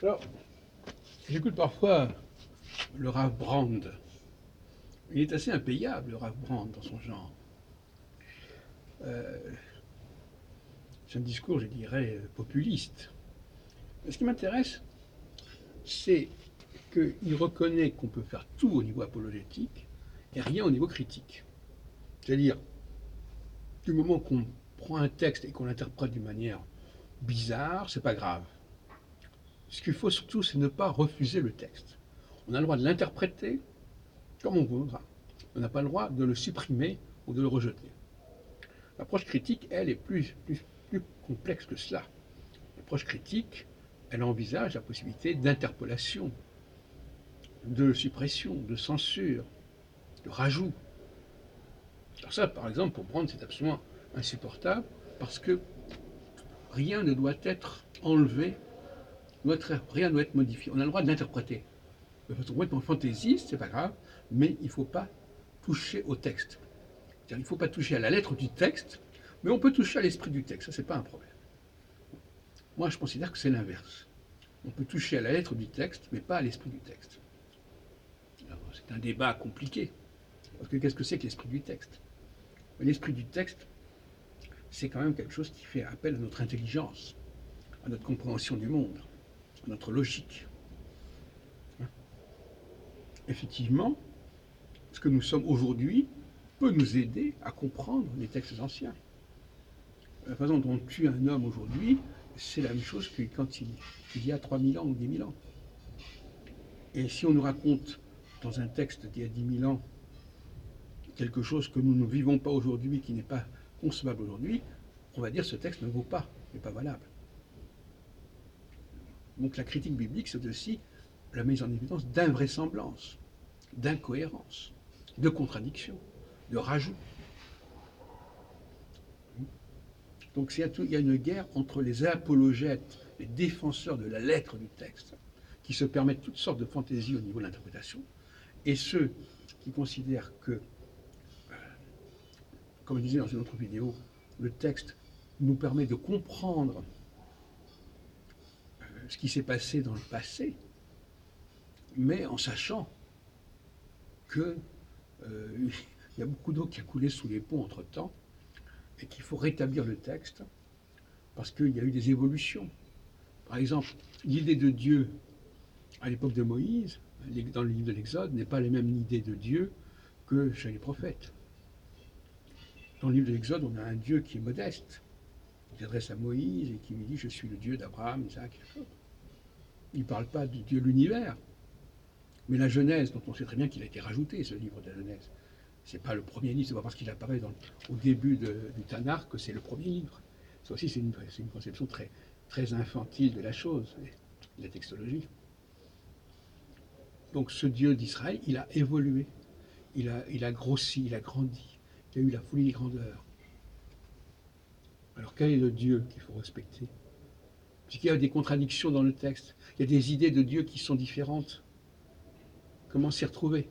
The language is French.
Alors, j'écoute parfois le Rav Brand. Il est assez impayable, le Rav Brand, dans son genre. Euh, c'est un discours, je dirais, populiste. Mais ce qui m'intéresse, c'est qu'il reconnaît qu'on peut faire tout au niveau apologétique et rien au niveau critique. C'est-à-dire, du moment qu'on prend un texte et qu'on l'interprète d'une manière bizarre, c'est pas grave. Ce qu'il faut surtout, c'est ne pas refuser le texte. On a le droit de l'interpréter comme on voudra. On n'a pas le droit de le supprimer ou de le rejeter. L'approche critique, elle, est plus complexe que cela. L'approche critique, elle envisage la possibilité d'interpolation, de suppression, de censure, de rajout. Alors ça, par exemple, pour Brand, c'est absolument insupportable parce que rien ne doit être enlevé, rien ne doit être modifié. On a le droit de l'interpréter de façon complètement fantaisiste, c'est pas grave, mais il ne faut pas toucher au texte. C'est-à-dire, il ne faut pas toucher à la lettre du texte, mais on peut toucher à l'esprit du texte, ça c'est pas un problème. Moi je considère que c'est l'inverse. On peut toucher à la lettre du texte, mais pas à l'esprit du texte. C'est un débat compliqué, parce que qu'est-ce que c'est que l'esprit du texte? L'esprit du texte, c'est quand même quelque chose qui fait appel à notre intelligence, à notre compréhension du monde, à notre logique. Effectivement, ce que nous sommes aujourd'hui peut nous aider à comprendre les textes anciens. La façon dont on tue un homme aujourd'hui, c'est la même chose que quand il y a 3000 ans ou 10 000 ans. Et si on nous raconte dans un texte d'il y a 10 000 ans quelque chose que nous ne vivons pas aujourd'hui, qui n'est pas concevable aujourd'hui, on va dire que ce texte ne vaut pas, n'est pas valable. Donc la critique biblique, c'est aussi la mise en évidence d'invraisemblance, d'incohérence, de contradiction, de rajout. Donc il y a une guerre entre les apologètes, les défenseurs de la lettre du texte, qui se permettent toutes sortes de fantaisies au niveau de l'interprétation, et ceux qui considèrent que, comme je disais dans une autre vidéo, le texte nous permet de comprendre ce qui s'est passé dans le passé, mais en sachant qu'il y a beaucoup d'eau qui a coulé sous les ponts entre-temps, et qu'il faut rétablir le texte, parce qu'il y a eu des évolutions. Par exemple, l'idée de Dieu à l'époque de Moïse, dans le livre de l'Exode, n'est pas la même idée de Dieu que chez les prophètes. Dans le livre de l'Exode, on a un Dieu qui est modeste, qui s'adresse à Moïse et qui lui dit « Je suis le Dieu d'Abraham, Isaac, Jacob ». Il ne parle pas du Dieu de l'univers. Mais la Genèse, dont on sait très bien qu'il a été rajouté, ce livre de la Genèse, ce n'est pas le premier livre, c'est pas parce qu'il apparaît au début du Tanakh que c'est le premier livre. Ça aussi, c'est une conception très infantile de la chose, de la textologie. Donc ce Dieu d'Israël, il a évolué, il a grossi, il a grandi, il a eu la folie des grandeurs. Alors quel est le Dieu qu'il faut respecter? Puisqu'il y a des contradictions dans le texte, il y a des idées de Dieu qui sont différentes. Comment s'y retrouver?